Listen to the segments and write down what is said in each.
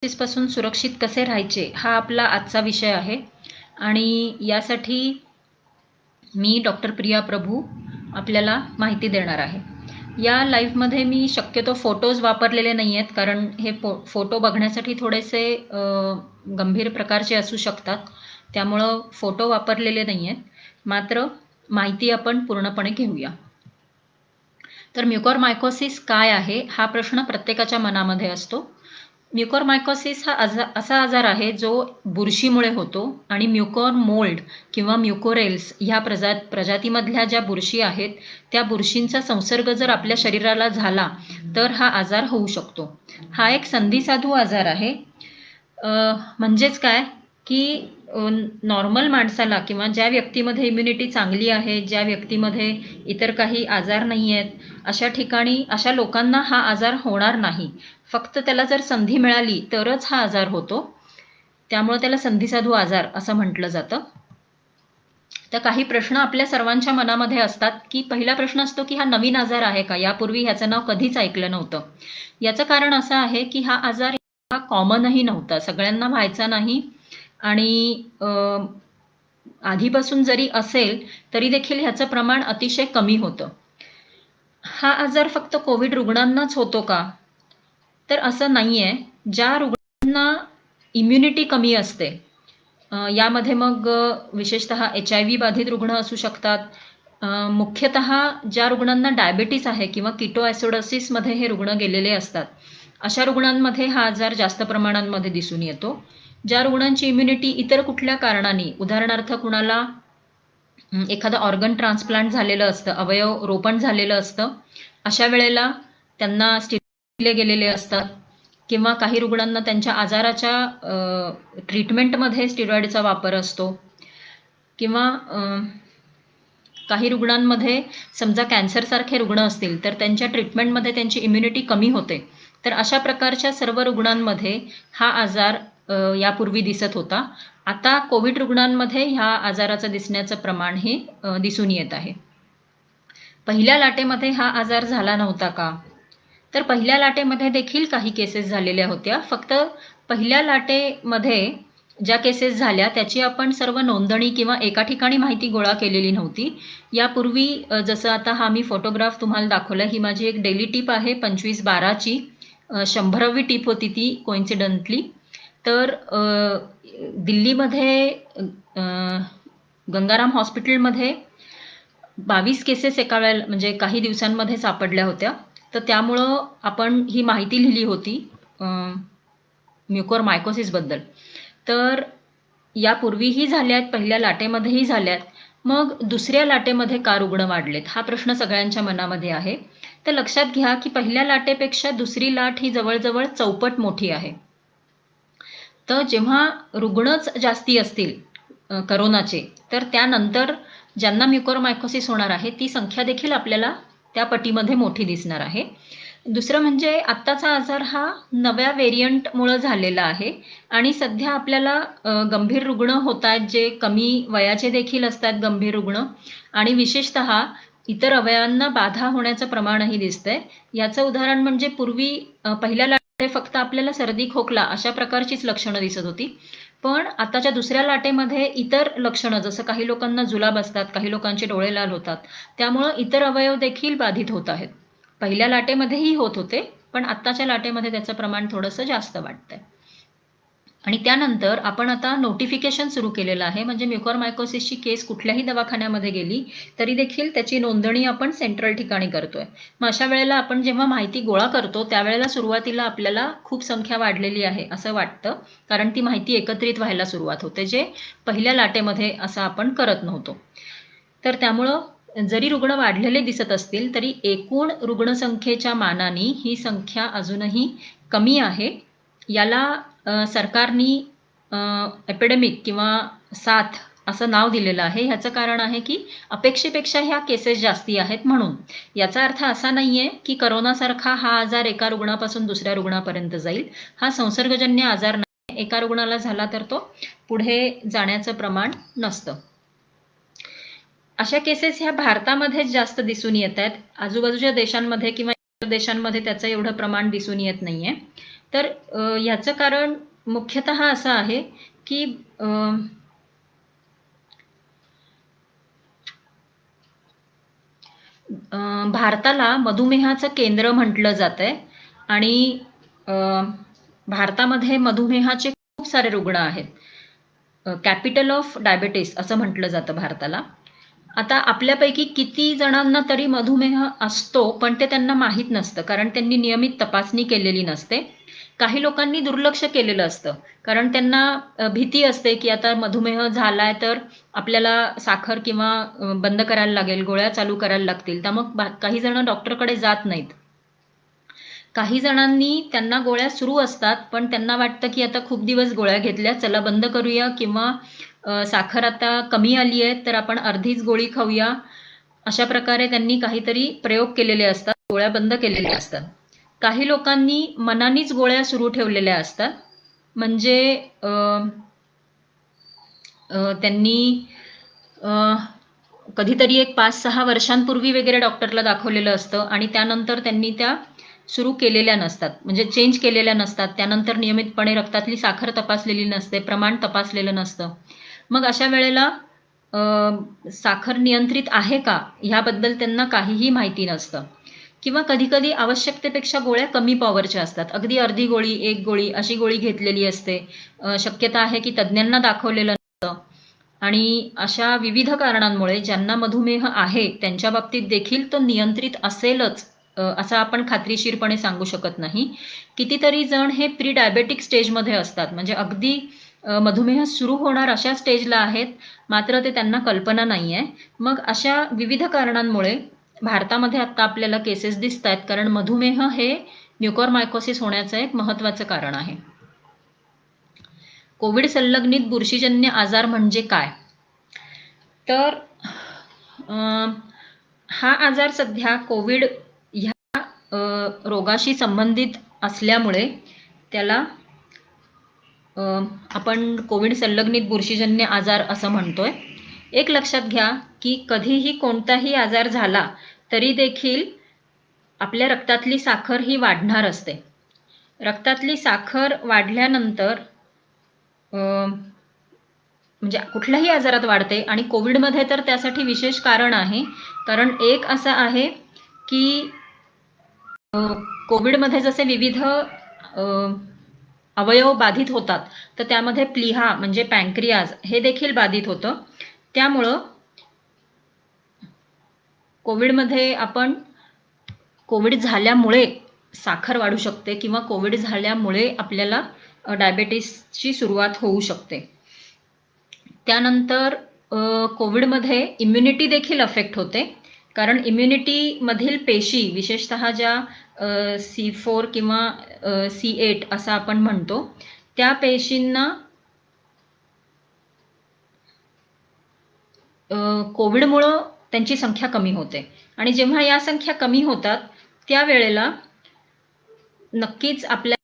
पासून सुरक्षित कसे राहायचे हा आपला आजचा विषय आहे आणि यासाठी मी डॉक्टर प्रिया प्रभू आपल्याला माहिती देणार आहे। या लाईव्हमध्ये मी शक्यतो फोटोज वापरलेले नाही आहेत, कारण हे फोटो बघण्यासाठी थोडेसे गंभीर प्रकारचे असू शकतात, त्यामुळं फोटो वापरलेले नाही आहेत। मात्र माहिती आपण पूर्णपणे घेऊया। तर म्युकोरमायकोसिस काय आहे हा प्रश्न प्रत्येकाच्या मनामध्ये असतो। म्युकोरमायकोसिस हा असा आजार आहे जो बुरशीमुळे होतो आणि म्युकोर मोल्ड किंवा म्युकोरेल्स ह्या प्रजातीमधल्या ज्या बुरशी आहेत त्या बुरशींचा संसर्ग जर आपल्या शरीराला झाला तर हा आजार होऊ शकतो। हा एक संधिसाधू आजार आहे। म्हणजेच काय की नॉर्मल माणसाला किंवा ज्या व्यक्तीमध्ये इम्युनिटी चांगली आहे, ज्या व्यक्तीमध्ये इतर काही आजार नाही आहेत, अशा ठिकाणी अशा लोकांना हा आजार होणार नाही। फक्त त्याला जर संधी मिळाली तरच हा आजार होतो, त्यामुळे त्याला संधिसाधू आजार असं म्हटलं जातं। तर काही प्रश्न आपल्या सर्वांच्या मनामध्ये असतात की पहिला प्रश्न असतो की हा नवीन आजार आहे का, यापूर्वी ह्याचं नाव कधीच ऐकलं नव्हतं। याचं कारण असं आहे की हा आजार हा कॉमनही नव्हता, सगळ्यांना व्हायचा नाही आणि आधीपासून जरी असेल तरी देखील ह्याचं प्रमाण अतिशय कमी होतं। हा आजार फक्त कोविड रुग्णांनाच होतो का, तर असं नाहीये। ज्या रुग्णांना इम्युनिटी कमी असते, यामध्ये मग विशेषतः HIV बाधित रुग्ण असू शकतात, मुख्यतः ज्या रुग्णांना डायबिटीस आहे किंवा कीटोॲसिडोसिसमध्ये हे रुग्ण गेलेले असतात, अशा रुग्णांमध्ये हा आजार जास्त प्रमाणांमध्ये दिसून येतो। ज्या रुग्णांची इम्युनिटी इतर कुठल्या कारणाने, उदाहरणार्थ कुणाला एखादं ऑर्गन ट्रान्सप्लांट झालेलं असतं, अवयव रोपण झालेलं असतं, अशा वेळेला त्यांना स्टेरॉइड दिले गेलेले असतात किंवा काही रुग्णांना त्यांच्या आजाराच्या ट्रीटमेंटमध्ये स्टेरॉइडचा वापर असतो किंवा काही रुग्णांमध्ये समजा कॅन्सरसारखे रुग्ण असतील तर त्यांच्या ट्रीटमेंटमध्ये त्यांची इम्युनिटी कमी होते, तर अशा प्रकारच्या सर्व रुग्णांमध्ये हा आजार यापूर्वी दिसत होता। आता कोविड रुग्णांमध्ये ह्या आजाराचं दिसण्याचं प्रमाण हे दिसून येत आहे। पहिल्या लाटेमध्ये हा आजार झाला नव्हता का, तर पहिल्या लाटेमध्ये देखील काही केसेस झालेल्या होत्या। फक्त पहिल्या लाटेमध्ये ज्या केसेस झाल्या त्याची आपण सर्व नोंदणी किंवा एका ठिकाणी माहिती गोळा केलेली नव्हती। यापूर्वी जसं आता हा मी फोटोग्राफ तुम्हाला दाखवला, ही माझी एक डेली टिप आहे 25/12ची, 100वी टिप होती ती कोइन्सिडेंटली। तर दिल्लीमध्ये गंगाराम हॉस्पिटलमध्ये 22 केसेस एका वेळेला म्हणजे काही दिवसांमध्ये सापडल्या होत्या, तर त्यामुळं आपण ही माहिती लिहिली होती म्युकोरमायकोसिसबद्दल। तर यापूर्वीही झाल्यात, पहिल्या लाटेमध्येही झाल्यात, मग दुसऱ्या लाटेमध्ये का रुग्ण वाढलेत हा प्रश्न सगळ्यांच्या मनामध्ये आहे। तर लक्षात घ्या की पहिल्या लाटेपेक्षा दुसरी लाट ही जवळजवळ चौपट मोठी आहे। तर जेव्हा रुग्णच जास्ती असतील करोनाचे, तर त्यानंतर ज्यांना म्युकोरमायकोसिस होणार आहे ती संख्या देखील आपल्याला त्या पटीमध्ये मोठी दिसणार आहे। दुसरं म्हणजे आत्ताचा आजार हा नव्या व्हेरियंटमुळे झालेला आहे आणि सध्या आपल्याला गंभीर रुग्ण होत आहेत, जे कमी वयाचे देखील असतात गंभीर रुग्ण, आणि विशेषतः इतर अवयवांना बाधा होण्याचं प्रमाणही दिसतंय। याचं उदाहरण म्हणजे पूर्वी पहिल्या लाटेमध्ये फक्त आपल्याला सर्दी खोकला अशा प्रकारचीच लक्षणं दिसत होती, पण आताच्या दुसऱ्या लाटेमध्ये इतर लक्षणं, जसं काही लोकांना जुलाब असतात, काही लोकांचे डोळे लाल होतात, त्यामुळं इतर अवयव देखील बाधित होत आहेत। पहिल्या लाटेमध्येही होत होते, पण आत्ताच्या लाटेमध्ये त्याचं प्रमाण थोडंसं जास्त वाटतंय। आणि त्यानंतर आपण आता नोटिफिकेशन सुरू केलेलं आहे, म्हणजे म्युकोरमायकोसिसची केस कुठल्याही दवाखान्यामध्ये गेली तरी देखील त्याची नोंदणी आपण सेंट्रल ठिकाणी करतोय। मग अशा वेळेला आपण जेव्हा माहिती गोळा करतो त्यावेळेला सुरुवातीला आपल्याला खूप संख्या वाढलेली आहे असं वाटतं, कारण ती माहिती एकत्रित व्हायला सुरुवात होते, जे पहिल्या लाटेमध्ये असं आपण करत नव्हतो। तर त्यामुळं जरी रुग्ण वाढलेले दिसत असतील तरी एकूण रुग्णसंख्येच्या मानाने ही संख्या अजूनही कमी आहे। याला सरकारनी एपिडेमिक किंवा साथ असं नाव दिलेलं आहे। ह्याचं कारण आहे की अपेक्षेपेक्षा ह्या केसेस जास्ती आहेत म्हणून। याचा अर्थ असा नाहीये की करोनासारखा हा आजार एका रुग्णापासून दुसऱ्या रुग्णापर्यंत जाईल। हा संसर्गजन्य आजार नाही, एका रुग्णाला झाला तर तो पुढे जाण्याचं प्रमाण नसतं। अशा केसेस ह्या भारतामध्येच जास्त दिसून येत आहेत, आजूबाजूच्या देशांमध्ये किंवा इतर देशांमध्ये त्याचं एवढं प्रमाण दिसून येत नाहीये। तर याचं कारण मुख्यतः असं आहे की भारताला मधुमेहाचं केंद्र म्हटलं जातंय आणि भारतामध्ये मधुमेहाचे खूप सारे रुग्ण आहेत. कॅपिटल ऑफ डायबिटीस असं म्हटलं जातं भारताला. आता आपल्यापैकी किती जणांना तरी मधुमेह असतो, पण ते त्यांना माहीत नसतं, कारण त्यांनी नियमित तपासणी केलेली नसते. काही लोकांनी दुर्लक्ष केलेलं असतं, कारण त्यांना भीती असते की आता मधुमेह झालाय तर आपल्याला साखर किंवा बंद करायला लागेल, गोळ्या चालू करायला लागतील, तर मग काही जण डॉक्टरकडे जात नाहीत. काही जणांनी त्यांना गोळ्या सुरू असतात, पण त्यांना वाटतं की आता खूप दिवस गोळ्या घेतल्या, चला बंद करूया, किंवा साखर आता कमी आली आहे तर आपण अर्धीच गोळी खाऊया. अशा प्रकारे त्यांनी काहीतरी प्रयोग केलेले असतात, गोळ्या बंद केलेल्या असतात. काही लोकांनी मनानेच गोळ्या सुरू ठेवलेल्या असतात, म्हणजे त्यांनी कधीतरी एक 5-6 वर्षांपूर्वी वगैरे डॉक्टरला दाखवलेलं असतं आणि त्यानंतर त्यांनी त्या सुरू केलेल्या नसतात, म्हणजे चेंज केलेल्या नसतात. त्यानंतर नियमितपणे रक्तातली साखर तपासलेली नसते, प्रमाण तपासलेलं नसतं. मग अशा वेळेला साखर नियंत्रित आहे का ह्याबद्दल त्यांना काहीही माहिती नसतं, किंवा कधी-कधी आवश्यकतेपेक्षा गोळ्या कमी पॉवरच्या असतात. अगदी अर्धी गोळी, 1 गोळी अशी गोळी घेतलेली असते. शक्यता आहे की तज्ज्ञांना दाखवलेलं नसतं आणि अशा विविध कारणांमुळे ज्यांना मधुमेह आहे त्यांच्या बाबतीत देखील तो नियंत्रित असेलच असं आपण खात्रीशीरपणे सांगू शकत नाही. कितीतरी जण हे प्री डायबेटिक स्टेजमध्ये असतात, म्हणजे अगदी मधुमेह सुरू होणार अशा स्टेजला आहेत, मात्र ते त्यांना कल्पना नाही आहे. मग अशा विविध कारणांमुळे भारतामध्ये आता आपल्याला केसेस दिसत आहेत, कारण मधुमेह हे म्युकोरमायकोसिस होण्याचं एक महत्त्वाचं कारण आहे. कोविड संलग्नित बुरशीजन्य आजार म्हणजे काय? तर हा आजार सध्या कोविड ह्या रोगाशी संबंधित असल्यामुळे त्याला आपण कोविड संलग्नित बुरशीजन्य आजार असं म्हणतोय. एक लक्षात घ्या की कधीही कोणताही आजार झाला तरी देखील आपल्या रक्तातली साखर ही वाढणार असते. रक्तातली साखर वाढल्यानंतर म्हणजे कुठल्याही आजारात वाढते आणि कोविडमध्ये तर त्यासाठी विशेष कारण आहे. कारण एक असं आहे की कोविडमध्ये जसे विविध अवयव बाधित होतात, तर त्यामध्ये प्लीहा म्हणजे पॅन्क्रियाज हे देखील बाधित होतं. त्यामुळं कोविडमध्ये आपण कोविड झाल्यामुळे साखर वाढू शकते किंवा कोविड झाल्यामुळे आपल्याला डायबेटीसची सुरुवात होऊ शकते. त्यानंतर कोविडमध्ये इम्युनिटी देखील अफेक्ट होते, कारण इम्युनिटीमधील पेशी विशेषतः ज्या C4 किंवा C8 असं आपण म्हणतो, त्या पेशींना कोविडमुळं त्यांची संख्या कमी होते आणि जेव्हा या संख्या कमी होतात त्यावेळेला नक्कीच आपल्या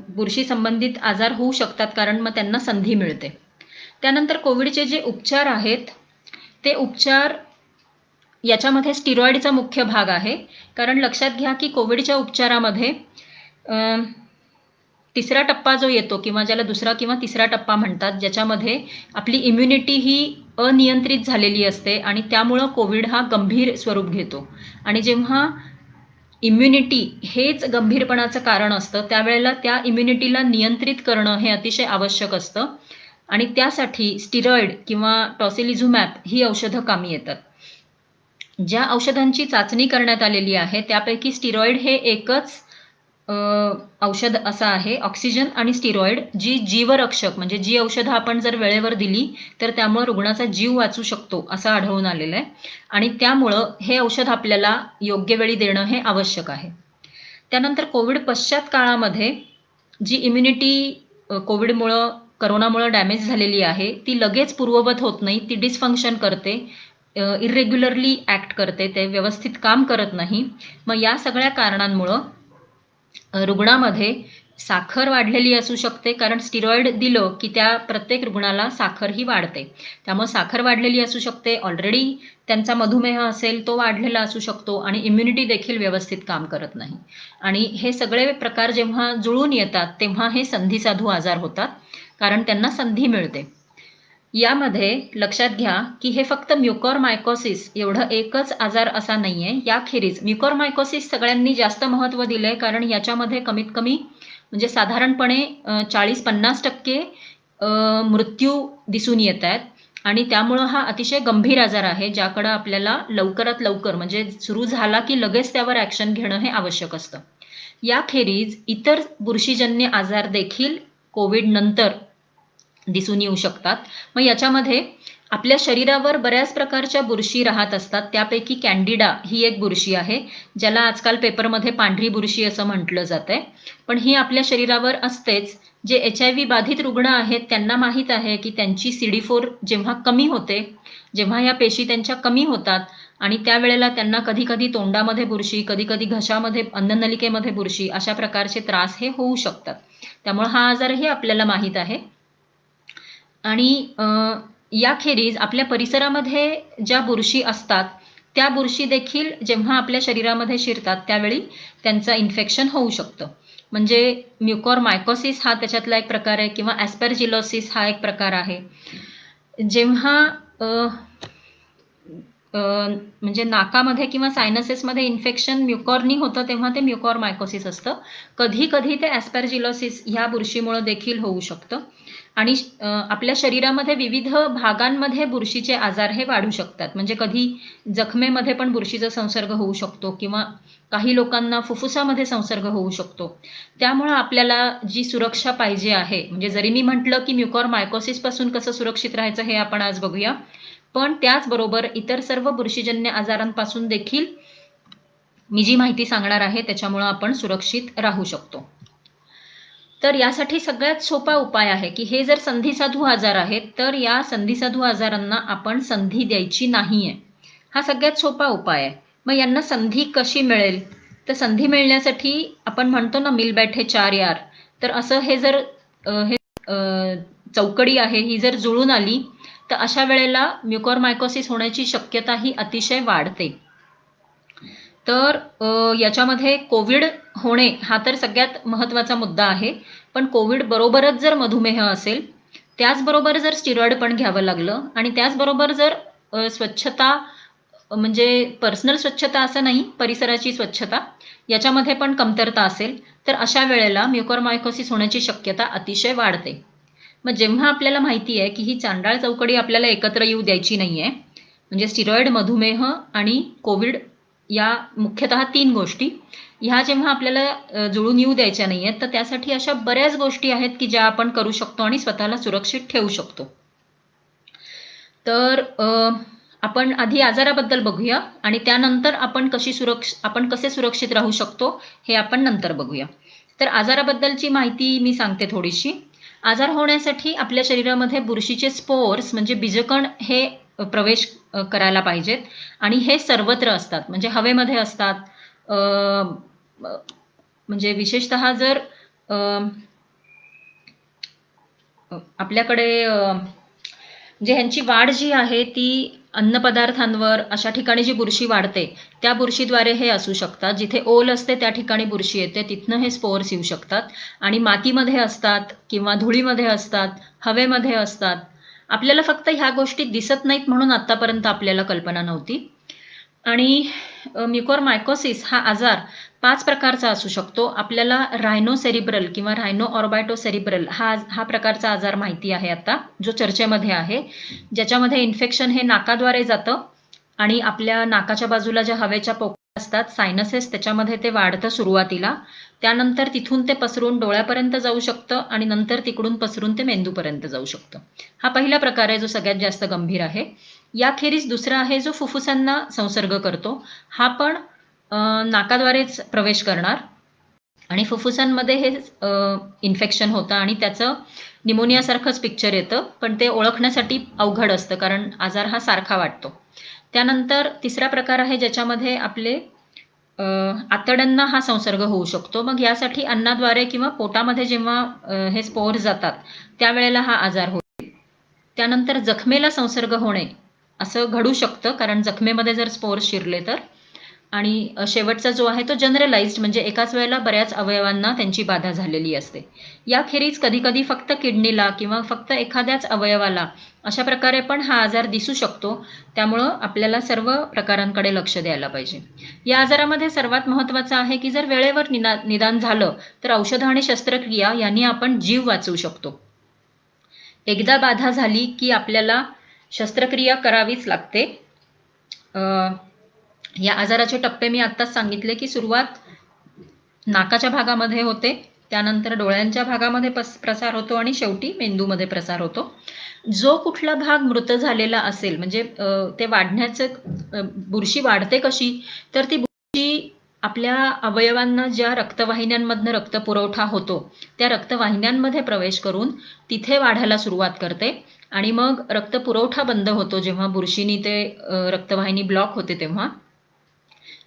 बुरशी संबंधित आजार होऊ शकतात, कारण मग त्यांना संधी मिळते. त्यानंतर कोविडचे जे उपचार आहेत ते उपचार याच्यामध्ये स्टिरॉइडचा मुख्य भाग आहे, कारण लक्षात घ्या की कोविडच्या उपचारामध्ये तिसरा टप्पा जो येतो किंवा ज्याला दुसरा किंवा तिसरा टप्पा म्हणतात, ज्याच्यामध्ये आपली इम्युनिटी ही अनियंत्रित झालेली असते आणि त्यामुळं कोविड हा गंभीर स्वरूप घेतो. आणि जेव्हा इम्युनिटी हेच गंभीरपणाचं कारण असतं त्यावेळेला त्या इम्युनिटीला नियंत्रित करणं हे अतिशय आवश्यक असतं आणि त्यासाठी स्टिरॉइड किंवा टॉसिलिझुमॅब ही औषधं कामी येतात. ज्या औषधांची चाचणी करण्यात आलेली आहे त्यापैकी स्टिरॉइड हे एकच औषध असं आहे, ऑक्सिजन आणि स्टिरॉइड, जी जीवरक्षक म्हणजे जी औषधं आपण जर वेळेवर दिली तर त्यामुळे रुग्णाचा जीव वाचू शकतो असं आढळून आलेलं आहे आणि त्यामुळं हे औषध आपल्याला योग्य वेळी देणं हे आवश्यक आहे. त्यानंतर कोविड पश्चात काळामध्ये जी इम्युनिटी कोविडमुळं करोनामुळं डॅमेज झालेली आहे ती लगेच पूर्ववत होत नाही, ती डिसफंक्शन करते, इरेग्युलरली ॲक्ट करते, ते व्यवस्थित काम करत नाही. मग या सगळ्या कारणांमुळं रुग्णामध्ये साखर वाढलेली असू शकते, कारण स्टिरॉइड दिलं की त्या प्रत्येक रुग्णाला साखर ही वाढते. त्यामुळे साखर वाढलेली असू शकते, ऑलरेडी त्यांचा मधुमेह असेल तो वाढलेला असू शकतो आणि इम्युनिटी देखील व्यवस्थित काम करत नाही. आणि हे सगळे प्रकार जेव्हा जुळून येतात तेव्हा हे संधिसाधू आजार होतात, कारण त्यांना संधी मिळते. यामध्ये लक्षात घ्या की हे फक्त म्युकरमायकोसिस एवढं एकच आजार असा नाहीये. याखेरीज म्युकरमायकोसिस सगळ्यांनी जास्त महत्त्व दिलंय, कारण याच्यामध्ये कमीत कमी म्हणजे साधारणपणे 40-50% मृत्यू दिसून येत आहेत आणि त्यामुळं हा अतिशय गंभीर आजार आहे, ज्याकडं आपल्याला लवकरात लवकर म्हणजे सुरू झाला की लगेच त्यावर ॲक्शन घेणं हे आवश्यक असतं. याखेरीज इतर बुरशीजन्य आजार देखील कोविड नंतर दिसून येऊ शकतात. मग याच्यामध्ये आपल्या शरीरावर बऱ्याच प्रकारच्या बुरशी राहत असतात. त्यापैकी कॅन्डिडा ही एक बुरशी आहे, ज्याला आजकाल पेपरमध्ये पांढरी बुरशी असं म्हटलं जातंय. पण ही आपल्या शरीरावर असतेच. जे HIV बाधित रुग्ण आहेत त्यांना माहीत आहे की त्यांची CD4 जेव्हा कमी होते, जेव्हा या पेशी त्यांच्या कमी होतात आणि त्यावेळेला त्यांना कधी-कधी तोंडामध्ये बुरशी, कधी-कधी घशामध्ये, अन्ननलिकेमध्ये बुरशी अशा प्रकारचे त्रास हे होऊ शकतात. त्यामुळे हा आजारही आपल्याला माहीत आहे. आणि याखेरीज आपल्या परिसरामध्ये ज्या बुरशी असतात त्या बुरशी देखील जेव्हा आपल्या शरीरामध्ये शिरतात त्यावेळी त्यांचं इन्फेक्शन होऊ शकतं. म्हणजे म्युकरमायकोसिस हा त्याच्यातला एक प्रकार आहे किंवा ॲस्परजिलोसिस हा एक प्रकार आहे. जेव्हा म्हणजे नाकामध्ये किंवा सायनसेसमध्ये इन्फेक्शन म्युकॉरनी होतं तेव्हा ते म्युकरमायकोसिस असतं. कधी कधी ते ॲस्परजिलोसिस ह्या बुरशीमुळे देखील होऊ शकतं. आणि आपल्या शरीरामध्ये विविध भागांमध्ये बुरशीचे आजार हे वाढू शकतात. म्हणजे कधी जखमेमध्ये पण बुरशीचा संसर्ग होऊ शकतो किंवा काही लोकांना फुफ्फुसामध्ये संसर्ग होऊ शकतो. त्यामुळे आपल्याला जी सुरक्षा पाहिजे आहे, म्हणजे जरी मी म्हटलं की म्युकरमायकोसिस पासून कसं सुरक्षित राहायचं हे आपण आज बघूया, पण त्याचबरोबर इतर सर्व बुरशीजन्य आजारांपासून देखील मी जी माहिती सांगणार आहे त्याच्यामुळे आपण सुरक्षित राहू शकतो. तर यासाठी सगळ्यात सोपा उपाय आहे की हे जर संधिसाधू आजार आहेत तर या संधिसाधू आजारांना आपण संधी द्यायची नाहीये. हा सगळ्यात सोपा उपाय आहे. मग यांना संधी कशी मिळेल? तर संधी मिळण्यासाठी आपण म्हणतो ना, मिल बैठे चार यार, तर असं हे जर चौकडी आहे ही जर जुळून आली तर अशा वेळेला म्युकरमायकोसिस होण्याची शक्यता ही अतिशय वाढते. तर याच्यामध्ये कोविड होणे हा तर सगळ्यात महत्त्वाचा मुद्दा आहे. पण कोविड बरोबरच जर मधुमेह असेल, त्याचबरोबर जर स्टिरॉइड पण घ्यावं लागलं आणि त्याचबरोबर जर स्वच्छता म्हणजे पर्सनल स्वच्छता असं नाही, परिसराची स्वच्छता याच्यामध्ये पण कमतरता असेल तर अशा वेळेला म्युकरमायकोसिस होण्याची शक्यता अतिशय वाढते. मग जेव्हा आपल्याला माहिती आहे की ही चांडाळ चौकडी आपल्याला एकत्र येऊ द्यायची नाहीये, म्हणजे स्टिरॉइड, मधुमेह आणि कोविड या मुख्यतः 3 गोष्टी ह्या जेव्हा आपल्याला जुळून येऊ द्यायच्या नाहीयेत, तर त्यासाठी अशा बऱ्याच गोष्टी आहेत की ज्या आपण करू शकतो आणि स्वतःला सुरक्षित ठेवू शकतो. तर आपण आधी आजाराबद्दल बघूया आणि त्यानंतर आपण कसे सुरक्षित राहू शकतो हे आपण नंतर बघूया. तर आजाराबद्दलची माहिती मी सांगते थोडीशी. आजार होण्यासाठी आपल्या शरीरामध्ये बुरशीचे स्पोर्स म्हणजे बीजकण हे प्रवेश करायला पाहिजेत आणि हे सर्वत्र असतात, म्हणजे हवेमध्ये असतात. म्हणजे विशेषतः जर आपल्याकडे म्हणजे ह्यांची वाढ जी आहे ती अन्नपदार्थांवर अशा ठिकाणी जी बुरशी वाढते त्या बुरशीद्वारे हे असू शकतात. जिथे ओल असते त्या ठिकाणी बुरशी येते, तिथनं हे स्पोर्स येऊ शकतात. आणि मातीमध्ये असतात किंवा धुळीमध्ये असतात, हवेमध्ये असतात. आपल्याला फक्त ह्या गोष्टी दिसत नाहीत म्हणून आतापर्यंत आपल्याला कल्पना नव्हती. आणि म्युकरमायकोसिस हा आजार 5 प्रकारचा असू शकतो. आपल्याला रायनोसेरिब्रल किंवा रायनो ऑर्बायटोसेरिब्रल हा प्रकारचा आजार माहिती आहे आता, जो चर्चेमध्ये आहे, ज्याच्यामध्ये इन्फेक्शन हे नाकाद्वारे जातं आणि आपल्या नाकाच्या बाजूला ज्या हवेच्या पोकळ्या असतात, सायनसेस, त्याच्यामध्ये ते वाढतं सुरुवातीला. त्यानंतर तिथून ते पसरून डोळ्यापर्यंत जाऊ शकतं आणि नंतर तिकडून पसरून ते मेंदूपर्यंत जाऊ शकतं. हा पहिला प्रकार आहे जो सगळ्यात जास्त गंभीर आहे. याखेरीज दुसरा आहे जो फुफ्फुसांना संसर्ग करतो. हा पण नाकाद्वारेच प्रवेश करणार आणि फुफ्फुसांमध्ये हे इन्फेक्शन होतं आणि त्याचं निमोनियासारखंच पिक्चर येतं, पण ते ओळखण्यासाठी अवघड असतं कारण आजार हा सारखा वाटतो. त्यानंतर तिसरा प्रकार आहे ज्याच्यामध्ये आपले आतड्यांना हा संसर्ग होऊ शकतो. मग यासाठी अन्नाद्वारे किंवा पोटामध्ये जेव्हा हे स्पोअर जातात त्यावेळेला हा आजार होतो. त्यानंतर जखमेला संसर्ग होणे असं घडू शकतं, कारण जखमेमध्ये जर स्पोअर शिरले तर. आणि शेवटचा जो आहे तो जनरलाइज्ड, म्हणजे एकाच वेळेला बऱ्याच अवयवांना त्यांची बाधा झालेली असते. याखेरीज कधीकधी फक्त किडनीला किंवा फक्त एखाद्याच अवयवाला अशा प्रकारे पण हा आजार दिसू शकतो. त्यामुळं आपल्याला सर्व प्रकारांकडे लक्ष द्यायला पाहिजे. या आजारामध्ये सर्वात महत्त्वाचं आहे की जर वेळेवर निदान झालं तर औषधं आणि शस्त्रक्रिया यांनी आपण जीव वाचवू शकतो. एकदा बाधा झाली की आपल्याला शस्त्रक्रिया करावीच लागते. या आजाराचे टप्पे मी आत्ताच सांगितले की सुरुवात नाकाच्या भागामध्ये होते, त्यानंतर डोळ्यांच्या भागामध्ये प्रसार होतो आणि शेवटी मेंदूमध्ये प्रसार होतो. जो कुठला भाग मृत झालेला असेल, म्हणजे ते वाढण्याचं बुरशी वाढते कशी, तर ती बुरशी आपल्या अवयवांना ज्या रक्तवाहिन्यांमधनं रक्तपुरवठा होतो त्या रक्तवाहिन्यांमध्ये प्रवेश करून तिथे वाढायला सुरुवात करते आणि मग रक्तपुरवठा बंद होतो. जेव्हा बुरशीनी ते रक्तवाहिनी ब्लॉक होते तेव्हा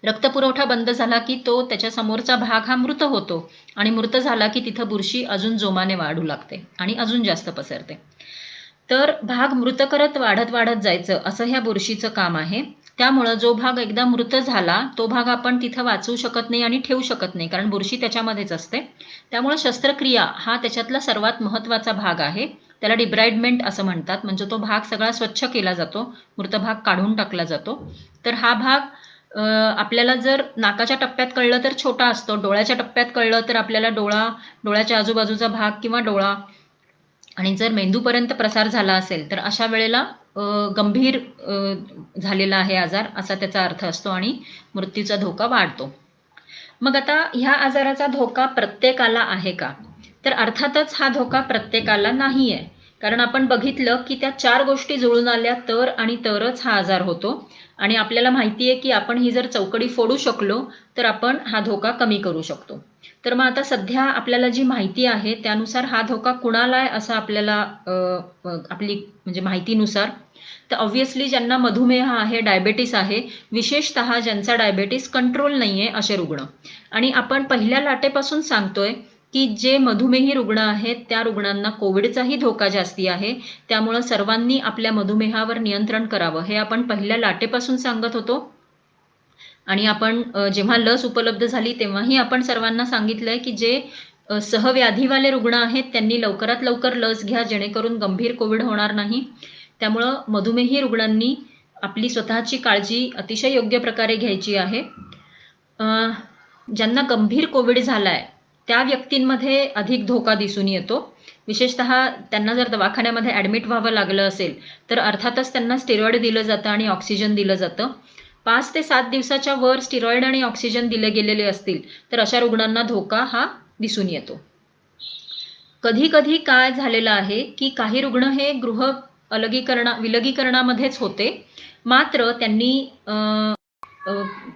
रक्तपुरवठा बंद झाला की तो त्याच्या समोरचा भाग हा मृत होतो आणि मृत झाला की तिथं बुरशी अजून जोमाने वाढू लागते आणि अजून जास्त पसरते. तर भाग मृत करत वाढत वाढत जायचं असं ह्या बुरशीचं काम आहे. त्यामुळं जो भाग एकदा मृत झाला तो भाग आपण तिथं वाचवू शकत नाही आणि ठेवू शकत नाही, कारण बुरशी त्याच्यामध्येच असते. त्यामुळे शस्त्रक्रिया हा त्याच्यातला सर्वात महत्त्वाचा भाग आहे. त्याला डिब्राइडमेंट असं म्हणतात, म्हणजे तो भाग सगळा स्वच्छ केला जातो, मृत भाग काढून टाकला जातो. तर हा भाग आपल्याला जर नाकाच्या टप्प्यात कळलं तर छोटा असतो, डोळ्याच्या टप्प्यात कळलं तर आपल्याला डोळ्याच्या आजूबाजूचा भाग किंवा डोळा, आणि जर मेंदूपर्यंत प्रसार झाला असेल तर अशा वेळेला गंभीर झालेला आहे आजार असा त्याचा अर्थ असतो आणि मृत्यूचा धोका वाढतो. मग आता ह्या आजाराचा धोका प्रत्येकाला आहे का, तर अर्थातच हा धोका प्रत्येकाला नाही आहे. कारण आपण बघितलं की त्या 4 गोष्टी जुळून आल्या तर आणि तरच हा आजार होतो. आणि आपल्याला माहिती आहे की आपण ही जर चौकडी फोडू शकलो तर आपण हा धोका कमी करू शकतो. तर मग आता सध्या आपल्याला जी माहिती आहे त्यानुसार हा धोका कुणाला आहे असं आपल्याला आपली म्हणजे माहितीनुसार, तर ऑब्व्हियसली ज्यांना मधुमेह आहे, डायबेटीस आहे, विशेषतः ज्यांचा डायबेटीस कंट्रोल नाही आहे असे रुग्ण. आणि आपण पहिल्या लाटेपासून सांगतोय की जे मधुमेही रुग्ण आहेत त्या रुग्णांना कोविडचाही धोका जास्ती आहे. त्यामुळं सर्वांनी आपल्या मधुमेहावर नियंत्रण करावं हे आपण पहिल्या लाटेपासून सांगत होतो. आणि आपण जेव्हा लस उपलब्ध झाली तेव्हाही आपण सर्वांना सांगितलंय की जे सहव्याधीवाले रुग्ण आहेत त्यांनी लवकरात लवकर लस घ्या, जेणेकरून गंभीर कोविड होणार नाही. त्यामुळं मधुमेही रुग्णांनी आपली स्वतःची काळजी अतिशय योग्य प्रकारे घ्यायची आहे. ज्यांना गंभीर कोविड झालाय त्या व्यक्तींमध्ये अधिक धोका दिसून येतो. विशेषतः त्यांना जर दवाखान्यामध्ये ॲडमिट व्हावं लागलं असेल तर अर्थातच त्यांना स्टेरॉइड दिलं जातं आणि ऑक्सिजन दिलं जातं. 5 ते 7 दिवसाच्या वर स्टेरॉइड आणि ऑक्सिजन दिले गेलेले असतील तर अशा रुग्णांना धोका हा दिसून येतो. कधी कधी काय झालेलं आहे की काही रुग्ण हे विलगीकरणामध्येच होते, मात्र त्यांनी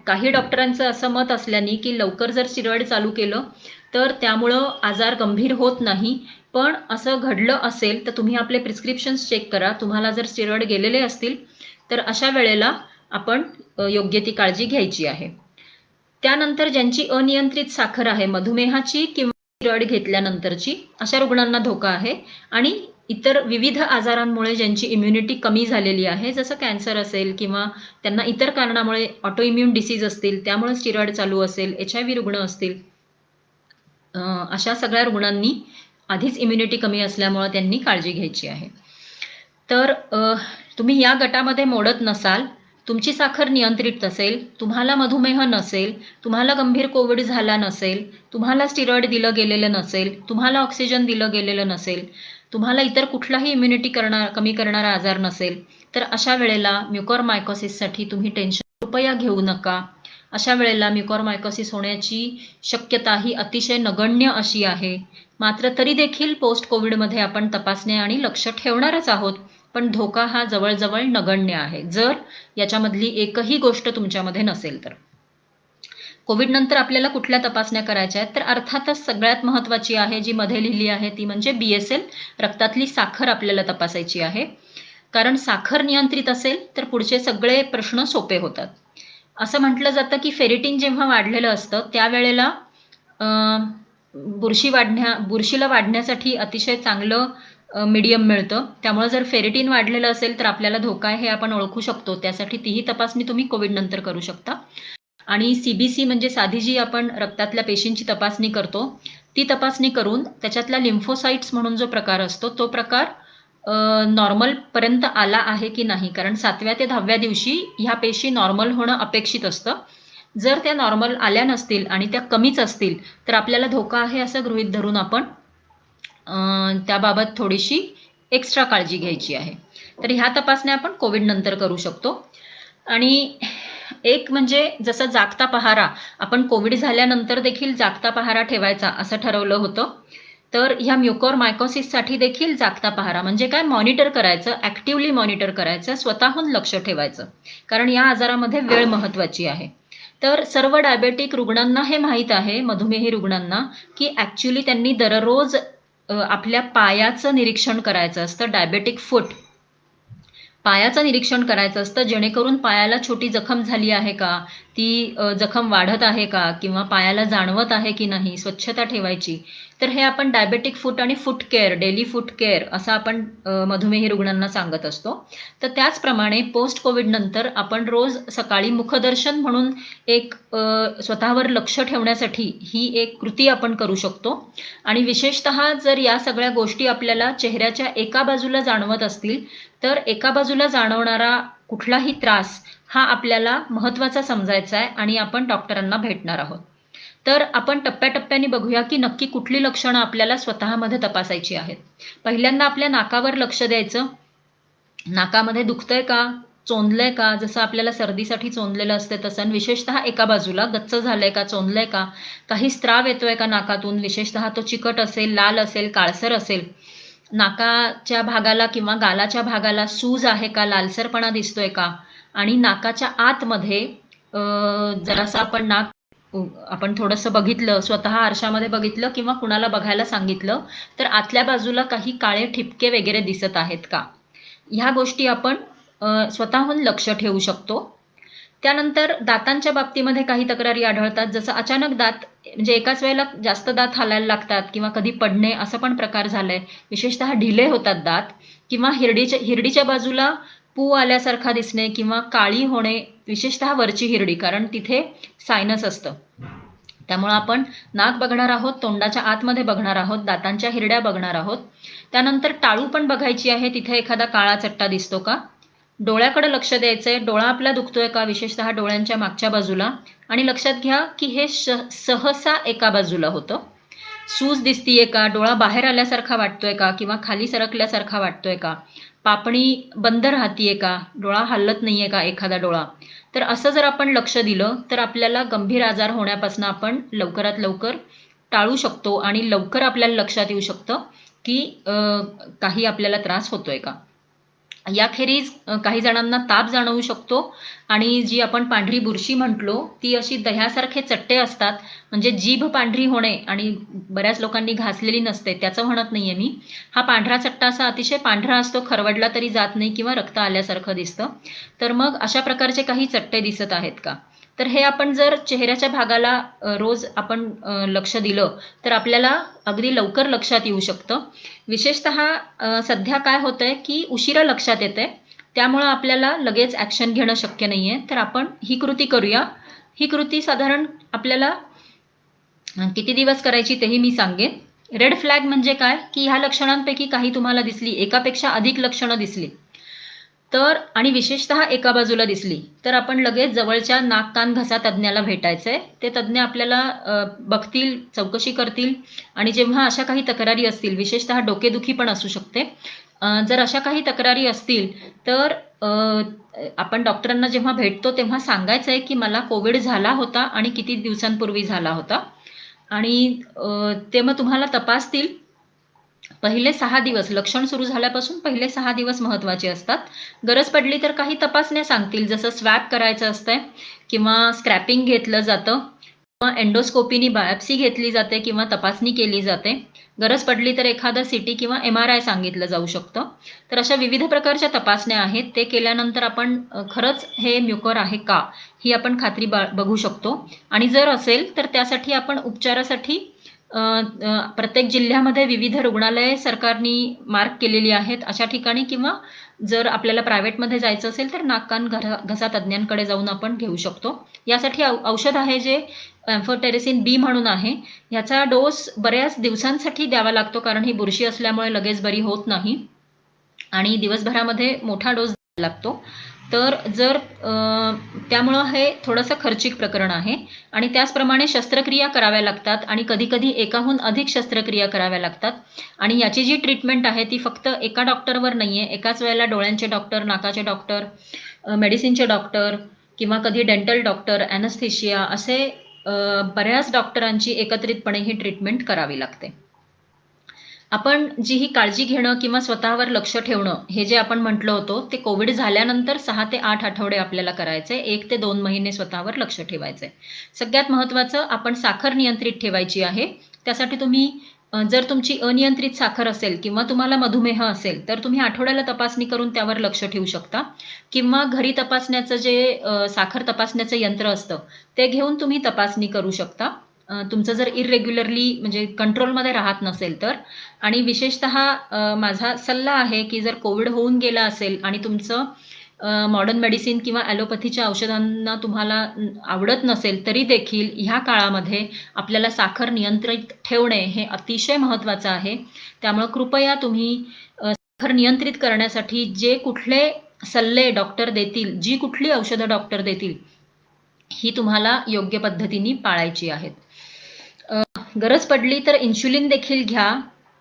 काही डॉक्टरांचं असं मत असल्याने की लवकर जर स्टेरॉइड चालू केलं तर त्यामुळं आजार गंभीर होत नाही. पण असं घडलं असेल तर तुम्ही आपले प्रिस्क्रिप्शन्स चेक करा. तुम्हाला जर स्टेरॉइड गेलेले असतील तर अशा वेळेला आपण योग्य ती काळजी घ्यायची आहे. त्यानंतर ज्यांची अनियंत्रित साखर आहे, मधुमेहाची किंवा स्टेरॉइड घेतल्यानंतरची, अशा रुग्णांना धोका आहे. आणि इतर विविध आजारांमुळे ज्यांची इम्युनिटी कमी झालेली आहे, जसं कॅन्सर असेल किंवा त्यांना इतर कारणामुळे ऑटो इम्युन डिसीज असतील त्यामुळे स्टेरॉइड चालू असेल, HIV रुग्ण असतील, अशा सगळ्या रुग्णांनी आधीच इम्युनिटी कमी असल्यामुळे त्यांनी काळजी घ्यायची आहे. तर तुम्ही या गटामध्ये मोडत नसाल, तुमची साखर नियंत्रित असेल, तुम्हाला मधुमेह नसेल, तुम्हाला गंभीर कोविड झाला नसेल, तुम्हाला स्टेरॉइड दिलं गेलेलं नसेल, तुम्हाला ऑक्सिजन दिलं गेलेलं नसेल, तुम्हाला इतर कुठलाही इम्युनिटी कमी करणारा आजार नसेल, तर अशा वेळेला म्युकरमायकोसिससाठी तुम्ही टेन्शन कृपया घेऊ नका. अशा वेळेला म्युकरमायकोसिस होण्याची शक्यता ही अतिशय नगण्य अशी आहे. मात्र तरी देखील पोस्ट कोविडमध्ये आपण तपासण्या आणि लक्ष ठेवणारच आहोत, पण धोका हा जवळजवळ नगण्य आहे जर याच्यामधली एकही गोष्ट तुमच्यामध्ये नसेल तर. कोविड नंतर आपल्याला कुठल्या तपासण्या करायच्या आहेत, तर अर्थातच सगळ्यात महत्त्वाची आहे जी मध्ये लिहिली आहे ती म्हणजे BSL, रक्तातली साखर आपल्याला तपासायची आहे. कारण साखर नियंत्रित असेल तर पुढचे सगळे प्रश्न सोपे होतात. असं म्हटलं जातं की फेरिटिन जेव्हा वाढलेलं असतं त्यावेळेला बुरशीला वाढण्यासाठी अतिशय चांगलं मीडियम मिळतं. त्यामुळे जर फेरिटिन वाढलेलं असेल तर आपल्याला धोका आहे हे आपण ओळखू शकतो. त्यासाठी तीही तपासणी तुम्ही कोविड नंतर करू शकता. आणि CBC म्हणजे साधी जी आपण रक्तातल्या पेशींची तपासणी करतो, ती तपासणी करून त्याच्यातला लिम्फोसाइट्स म्हणून जो प्रकार असतो तो प्रकार नॉर्मल पर्यंत आला आहे की नाही, कारण 7व्या ते 10व्या दिवशी ह्या पेशी नॉर्मल होणं अपेक्षित असतं. जर त्या नॉर्मल आल्या नसतील आणि त्या कमीच असतील तर आपल्याला धोका आहे असं गृहीत धरून आपण त्याबाबत थोडीशी एक्स्ट्रा काळजी घ्यायची आहे. तर ह्या तपासण्या आपण कोविड नंतर करू शकतो. आणि एक म्हणजे जसं जागता पहारा, आपण कोविड झाल्यानंतर देखील जागता पहारा ठेवायचा असं ठरवलं होतं. तर ह्या म्युकोरमायकोसिससाठी देखील जागता पहारा म्हणजे काय, मॉनिटर करायचं, ॲक्टिव्हली मॉनिटर करायचं, स्वतःहून लक्ष ठेवायचं, कारण या आजारामध्ये वेळ महत्त्वाची आहे. तर सर्व डायबेटिक रुग्णांना हे माहीत आहे, मधुमेही रुग्णांना, की ॲक्च्युली त्यांनी दररोज आपल्या पायाचं निरीक्षण करायचं असतं, डायबेटिक फूट. पायाचं निरीक्षण करायचं असतं, जेणेकरून पायाला छोटी जखम झाली आहे का, ती जखम वाढत आहे का, किंवा पायाला जाणवत आहे की नाही, स्वच्छता ठेवायची. तर हे आपण डायबेटिक फूट आणि फूट केअर, डेली फूट केअर असं आपण मधुमेही रुग्णांना सांगत असतो. तर त्याचप्रमाणे पोस्ट कोविड नंतर आपण रोज सकाळी मुखदर्शन म्हणून एक स्वतःवर लक्ष ठेवण्यासाठी ही एक कृती आपण करू शकतो. आणि विशेषतः जर या सगळ्या गोष्टी आपल्याला चेहऱ्याच्या एका बाजूला जाणवत असतील तर एका बाजूला जाणवणारा कुठलाही त्रास हा आपल्याला महत्त्वाचा समजायचा आहे आणि आपण डॉक्टरांना भेटणार आहोत. तर आपण टप्प्याटप्प्याने बघूया की नक्की कुठली लक्षणं आपल्याला स्वतःमध्ये तपासायची आहेत. पहिल्यांदा आपल्या नाकावर लक्ष द्यायचं. नाकामध्ये दुखतंय का, चोंदलंय का, जसं आपल्याला सर्दीसाठी चोंदलेलं असतं तसं, विशेषतः एका बाजूला गच्च झालंय का, चोंदलंय का, काही स्त्राव येतोय का नाकातून, विशेषतः तो चिकट असेल, लाल असेल, काळसर असेल, नाकाच्या भागाला किंवा गालाच्या भागाला सूज आहे का, लालसरपणा दिसतोय का, आणि नाकाच्या आतमध्ये जरासं आपण थोडंसं बघितलं, स्वतः आरशामध्ये बघितलं किंवा कुणाला बघायला सांगितलं तर आतल्या बाजूला काही काळे ठिपके वगैरे दिसत आहेत का, ह्या गोष्टी आपण स्वतःहून लक्ष ठेवू शकतो. त्यानंतर दातांच्या बाबतीमध्ये काही तक्रारी आढळतात, जसं अचानक दात म्हणजे एकाच वेळेला जास्त दात हालायला लागतात किंवा कधी पडणे असं पण प्रकार झालाय. विशेषतः ढिले होतात दात, किंवा हिरडीच्या बाजूला पू आल्यासारखा दिसणे किंवा काळी होणे, विशेषतः वरची हिरडी, कारण तिथे सायनस असतं. त्यामुळे आपण नाक बघणार आहोत, तोंडाच्या आतमध्ये बघणार आहोत, दातांच्या हिरड्या बघणार आहोत. त्यानंतर टाळू पण बघायची आहे, तिथे एखादा काळा चट्टा दिसतो का. डोळ्याकडे लक्ष द्यायचंय, डोळा आपला दुखतोय का, विशेषतः डोळ्यांच्या मागच्या बाजूला. आणि लक्षात घ्या की हे सहसा एका बाजूला होतं. सूज दिसतीये का, डोळा बाहेर आल्यासारखा वाटतोय का किंवा खाली सरकल्यासारखा वाटतोय का, पापणी बंद राहतीये का, डोळा हलत नाहीये का एखादा डोळा. तर असं जर आपण लक्ष दिलं तर आपल्याला गंभीर आजार होण्यापासून आपण लवकरात लवकर टाळू शकतो आणि लवकर आपल्याला लक्षात येऊ शकतं की काही आपल्याला त्रास होतोय का. याखेरीज काही जणांना ताप जाणवू शकतो आणि जी आपण पांढरी बुरशी म्हटलो ती अशी दह्यासारखे चट्टे असतात, म्हणजे जीभ पांढरी होणे, आणि बऱ्याच लोकांनी घासलेली नसते त्याचं म्हणत नाहीये मी. हा पांढरा चट्टा असा अतिशय पांढरा असतो, खरवडला तरी जात नाही किंवा रक्त आल्यासारखं दिसतं. तर मग अशा प्रकारचे काही चट्टे दिसत आहेत का, तर हे आपण जर चेहऱ्याच्या भागाला रोज आपण लक्ष दिलं तर आपल्याला अगदी लवकर लक्षात येऊ शकतं. विशेषतः सध्या काय होतंय की उशिरा लक्षात येतंय, त्यामुळं आपल्याला लगेच ॲक्शन घेणं शक्य नाहीये. तर आपण ही कृती करूया. ही कृती साधारण आपल्याला किती दिवस करायची तेही मी सांगेन. रेड फ्लॅग म्हणजे काय, की ह्या लक्षणांपैकी काही तुम्हाला दिसली, एकापेक्षा अधिक लक्षणं दिसली तर, आणि विशेषतः एका बाजूला दिसली तर आपण लगेच जवळच्या नाक कान घसा तज्ज्ञाला भेटायचंय. ते तज्ज्ञ आपल्याला बघतील, चौकशी करतील, आणि जेव्हा अशा काही तक्रारी असतील, विशेषतः डोकेदुखी पण असू शकते, जर अशा काही तक्रारी असतील तर आपण डॉक्टरांना जेव्हा भेटतो तेव्हा सांगायचं आहे की मला कोविड झाला होता आणि किती दिवसांपूर्वी झाला होता, आणि ते मग तुम्हाला तपासतील. पहिले 6 दिवस, लक्षण सुरू झाल्यापासून पहिले 6 दिवस महत्त्वाचे असतात. गरज पडली तर काही तपासण्या सांगतील, जसं स्वॅब करायचं असतंय किंवा स्क्रॅपिंग घेतलं जातं किंवा एंडोस्कोपीनी बायोप्सी घेतली जाते किंवा तपासणी केली जाते. गरज पडली तर एखादं CT किंवा MRI सांगितलं जाऊ शकतं. तर अशा विविध प्रकारच्या तपासण्या आहेत. ते केल्यानंतर आपण खरंच हे म्युकर आहे का? ही आपण खात्री बघू शकतो आणि जर असेल तर त्यासाठी आपण उपचारासाठी प्रत्येक जिल्ह्यामध्ये विविध रुग्णालये सरकारनी मार्क केलेली आहेत अशा ठिकाणी किंवा जर आपल्याला प्रायव्हेटमध्ये जायचं असेल तर नाक कान घसा तज्ज्ञांकडे जाऊन आपण घेऊ शकतो. यासाठी औषध आहे जे एम्फोटेरेसिन B म्हणून आहे. ह्याचा डोस बऱ्याच दिवसांसाठी द्यावा लागतो कारण ही बुरशी असल्यामुळे लगेच बरी होत नाही आणि दिवसभरामध्ये मोठा डोस द्यावा लागतो. तर जर त्यामुळं हे थोडंसं खर्चिक प्रकरण आहे आणि त्याचप्रमाणे शस्त्रक्रिया कराव्या लागतात आणि कधी-कधी एकाहून अधिक शस्त्रक्रिया कराव्या लागतात आणि याची जी ट्रीटमेंट आहे ती फक्त एका डॉक्टरवर नाहीये. एकाच वेळेला डोळ्यांचे डॉक्टर, नाकाचे डॉक्टर, मेडिसिनचे डॉक्टर किंवा कधी डेंटल डॉक्टर, ॲनेस्थेशिया असे बऱ्याच डॉक्टरांची एकत्रितपणे ही ट्रीटमेंट करावी लागते. आपण जी ही काळजी घेणं किंवा स्वतःवर लक्ष ठेवणं हे जे आपण म्हटलं होतं ते कोविड झाल्यानंतर 6 ते 8 आठवडे आपल्याला करायचे. 1 ते 2 महिने स्वतःवर लक्ष ठेवायचंय. सगळ्यात महत्त्वाचं आपण साखर नियंत्रित ठेवायची आहे. त्यासाठी तुम्ही जर तुमची अनियंत्रित साखर असेल किंवा तुम्हाला मधुमेह असेल तर तुम्ही आठवड्याला तपासणी करून त्यावर लक्ष ठेवू शकता किंवा घरी तपासण्याचं जे साखर तपासण्याचं यंत्र असतं ते घेऊन तुम्ही तपासणी करू शकता. तुमचं जर इरेग्युलरली म्हणजे कंट्रोलमध्ये राहत नसेल तर आणि विशेषतः माझा सल्ला आहे की जर कोविड होऊन गेला असेल आणि तुमचं मॉडर्न मेडिसिन किंवा ॲलोपॅथीच्या औषधांना तुम्हाला आवडत नसेल तरी देखील ह्या काळामध्ये आपल्याला साखर नियंत्रित ठेवणे हे अतिशय महत्त्वाचं आहे. त्यामुळे कृपया तुम्ही साखर नियंत्रित करण्यासाठी जे कुठले सल्ले डॉक्टर देतील, जी कुठली औषधं डॉक्टर देतील ही तुम्हाला योग्य पद्धतीने पाळायची आहेत. गरज पडली तर इन्शुलिन देखील घ्या.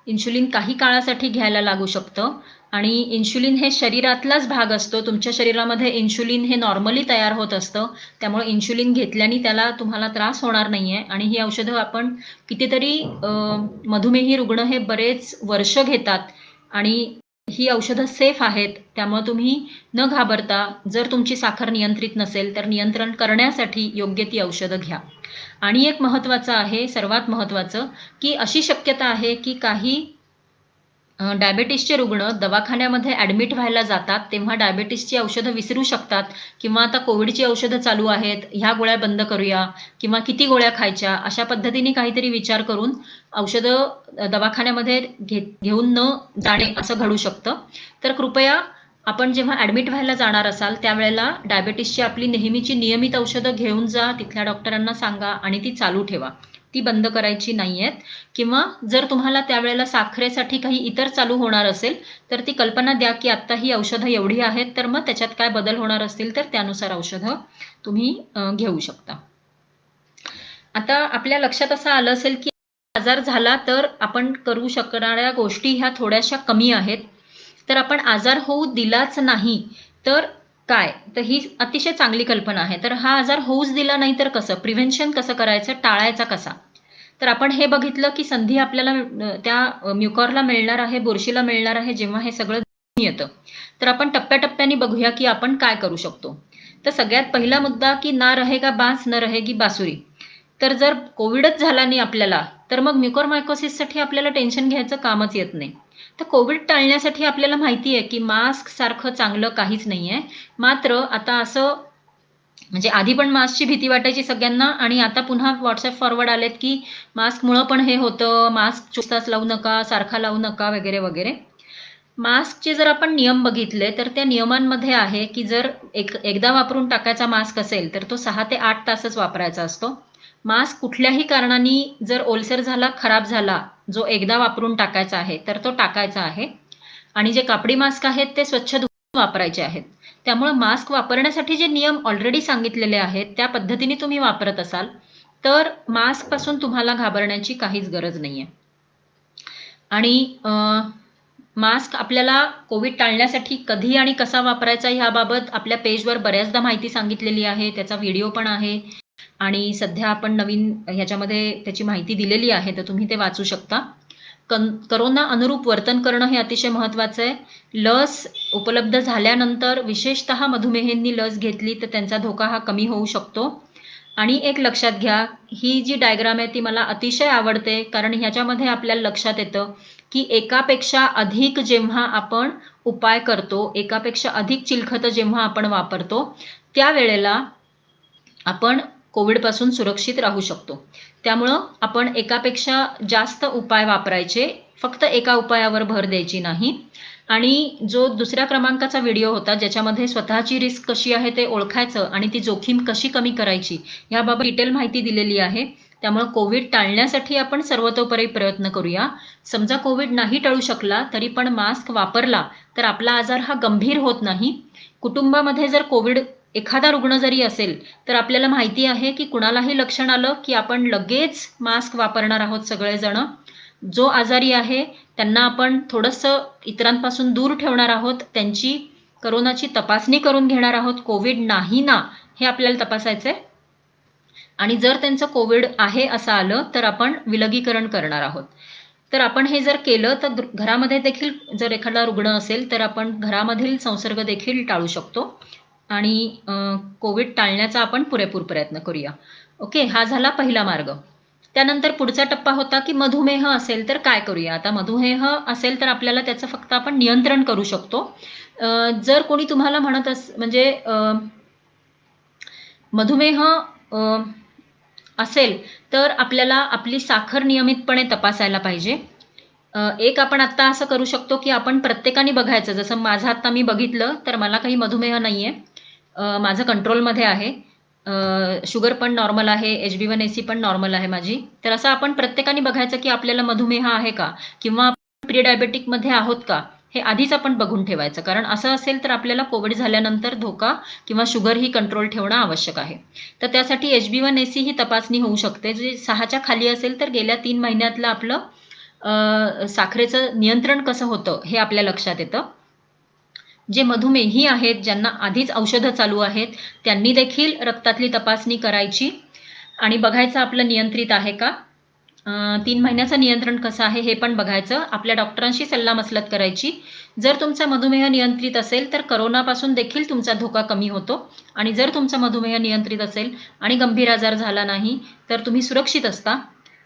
इन्शुलिन काही काळासाठी घ्यायला लागू शकतं आणि इन्शुलिन हे शरीरातलाच भाग असतो. तुमच्या शरीरामध्ये इन्शुलिन हे नॉर्मली तयार होत असतं. त्यामुळे इन्शुलिन घेतल्याने त्याला तुम्हाला त्रास होणार नाहीये आणि ही औषधं आपण कितीतरी मधुमेही रुग्ण हे बरेच वर्ष घेतात आणि ही औषधं सेफ आहेत. त्यामुळे तुम्ही न घाबरता जर तुमची साखर नियंत्रित नसेल तर नियंत्रण करण्यासाठी योग्य ती औषधं घ्या. आणि एक महत्त्वाचं आहे, सर्वात महत्त्वाचं, की अशी शक्यता आहे की काही डायबिटीसचे रुग्ण दवाखान्यामध्ये ॲडमिट व्हायला जातात तेव्हा डायबिटीसची औषधं विसरू शकतात किंवा आता कोविडची औषधं चालू आहेत, ह्या गोळ्या बंद करूया किंवा किती गोळ्या खायच्या अशा पद्धतीने काहीतरी विचार करून औषधं दवाखान्यामध्ये घेऊन न जाणे असं घडू शकतं. तर कृपया आपण जेव्हा ॲडमिट व्हायला जाणार असाल त्यावेळेला डायबिटीसची आपली नेहमीची नियमित औषधं घेऊन जा, तिथल्या डॉक्टरांना सांगा आणि ती चालू ठेवा. ती बंद करायची नाहीयेत किंवा जर तुम्हाला त्यावेळेला साखरेसाठी काही इतर चालू होणार असेल तर ती कल्पना द्या की आत्ता ही औषधं एवढी आहेत तर मग त्याच्यात काय बदल होणार असतील तर त्यानुसार औषधं तुम्ही घेऊ शकता. आता आपल्या लक्षात असं आलं असेल की आजार झाला तर आपण करू शकणाऱ्या गोष्टी ह्या थोड्याशा कमी आहेत. तर आपण आजार होऊ दिलाच नाही तर काय? तर ही अतिशय चांगली कल्पना आहे. तर हा आजार होऊच दिला नाही तर कसं? प्रिव्हेन्शन कसं करायचं? टाळायचा कसा? तर आपण हे बघितलं की संधी आपल्याला त्या म्युकॉरला मिळणार आहे, बुरशीला मिळणार आहे जेव्हा हे सगळं येतं. तर आपण टप्प्याटप्प्याने बघूया की आपण काय करू शकतो. तर सगळ्यात पहिला मुद्दा की ना रहेगा बांस न रहेगी बासुरी. तर जर कोविडच झाला नाही आपल्याला तर मग म्युकोरमायकोसिससाठी आपल्याला टेन्शन घ्यायचं कामच येत नाही. तर कोविड टाळण्यासाठी आपल्याला माहिती आहे की मास्क सारखं चांगलं काहीच नाहीये. मात्र आता असं म्हणजे आधी पण मास्कची भीती वाटायची सगळ्यांना आणि आता पुन्हा WhatsApp फॉरवर्ड आलेत की मास्कमुळं पण हे होतं, मास्क 24 तास लावू नका, सारखा लावू नका वगैरे वगैरे. मास्कचे जर आपण नियम बघितले तर त्या नियमांमध्ये आहे की जर एकदा वापरून टाकायचा मास्क असेल तर तो 6 ते 8 तासच वापरायचा असतो. मास्क कुठल्याही कारणाने जर ओलसर झाला, खराब झाला, जो एकदा वापरून टाकायचा आहे तर तो टाकायचा आहे आणि जे कापडी मास्क आहेत ते स्वच्छ धुवून वापरायचे आहेत. त्यामुळे मास्क वापरण्यासाठी जे नियम ऑलरेडी सांगितलेले आहेत त्या पद्धतीने तुम्ही वापरत असाल तर मास्कपासून तुम्हाला घाबरण्याची काहीच गरज नाहीये. आणि मास्क आपल्याला कोविड टाळण्यासाठी कधी आणि कसा वापरायचा ह्याबाबत आपल्या पेजवर बऱ्याचदा माहिती सांगितलेली आहे. त्याचा व्हिडिओ पण आहे आणि सध्या आपण नवीन ह्याच्यामध्ये त्याची माहिती दिलेली आहे तर तुम्ही ते वाचू शकता. करोना अनुरूप वर्तन करणं हे अतिशय महत्त्वाचं आहे. लस उपलब्ध झाल्यानंतर विशेषतः मधुमेहींनी लस घेतली तर त्यांचा धोका हा कमी होऊ शकतो आणि एक लक्षात घ्या, ही जी डायग्राम आहे ती मला अतिशय आवडते, कारण ह्याच्यामध्ये आपल्याला लक्षात येतं की एकापेक्षा अधिक जेव्हा आपण उपाय करतो, एकापेक्षा अधिक चिलखतं जेव्हा आपण वापरतो, त्यावेळेला आपण कोविडपासून सुरक्षित राहू शकतो. त्यामुळं आपण एकापेक्षा जास्त उपाय वापरायचे, फक्त एका उपायावर भर द्यायची नाही. आणि जो दुसऱ्या क्रमांकाचा व्हिडिओ होता, ज्याच्यामध्ये स्वतःची रिस्क कशी आहे ते ओळखायचं आणि ती जोखीम कशी कमी करायची, याबाबत डिटेल माहिती दिलेली आहे. त्यामुळं कोविड टाळण्यासाठी आपण सर्वतोपरी प्रयत्न करूया. समजा कोविड नाही टळू शकला, तरी पण मास्क वापरला तर आपला आजार हा गंभीर होत नाही. कुटुंबामध्ये जर कोविड एखादा रुग्ण जरी असेल, तर आपल्याला माहिती आहे की कुणालाही लक्षण आलं की आपण लगेच मास्क वापरणार आहोत सगळेजण. जो आजारी आहे त्यांना आपण थोडंसं इतरांपासून दूर ठेवणार आहोत, त्यांची करोनाची तपासणी करून घेणार आहोत. कोविड नाही ना हे आपल्याला तपासायचंय. आणि जर त्यांचं कोविड आहे असं आलं तर आपण विलगीकरण करणार आहोत. तर आपण हे जर केलं तर घरामध्ये देखील जर एखादा रुग्ण असेल तर आपण घरामधील संसर्ग देखील टाळू शकतो आणि कोविड टाळण्याचा आपण पुरेपूर प्रयत्न करूया. ओके, हा झाला पहिला मार्ग. त्यानंतर पुढचा टप्पा होता की मधुमेह असेल तर काय करूया. आता मधुमेह असेल तर आपल्याला त्याचं फक्त आपण नियंत्रण करू शकतो. जर कोणी तुम्हाला म्हणत म्हणजे मधुमेह असेल तर आपल्याला आपली साखर नियमितपणे तपासायला पाहिजे. एक आपण आता असं करू शकतो की आपण प्रत्येकाने बघायचं, जसं माझं आता मी बघितलं तर मला काही मधुमेह नाहीये, माझं कंट्रोलमध्ये आहे, शुगर पण नॉर्मल आहे, HB1AC पण नॉर्मल आहे माझी. तर असं आपण प्रत्येकाने बघायचं की आपल्याला मधुमेह आहे का किंवा प्री डायबेटिकमध्ये आहोत का, हे आधीच आपण बघून ठेवायचं. कारण असं असेल तर आपल्याला कोविड झाल्यानंतर धोका किंवा शुगर ही कंट्रोल ठेवणं आवश्यक आहे. तर त्यासाठी HB1AC ही तपासणी होऊ शकते. जे 6च्या खाली असेल तर गेल्या 3 महिन्यातलं आपलं साखरेचं नियंत्रण कसं होतं हे आपल्या लक्षात येतं. जे मधुमेही आहेत, ज्यांना आधीच औषधं चालू आहेत, त्यांनी देखील रक्तातली तपासणी करायची आणि बघायचं आपलं नियंत्रित आहे का. 3 महिन्याचं नियंत्रण कसं आहे हे पण बघायचं. आपल्या डॉक्टरांशी सल्लामसलत करायची. जर तुमचा मधुमेह नियंत्रित असेल तर करोनापासून देखील तुमचा धोका कमी होतो आणि जर तुमचा मधुमेह नियंत्रित असेल आणि गंभीर आजार झाला नाही तर तुम्ही सुरक्षित असता.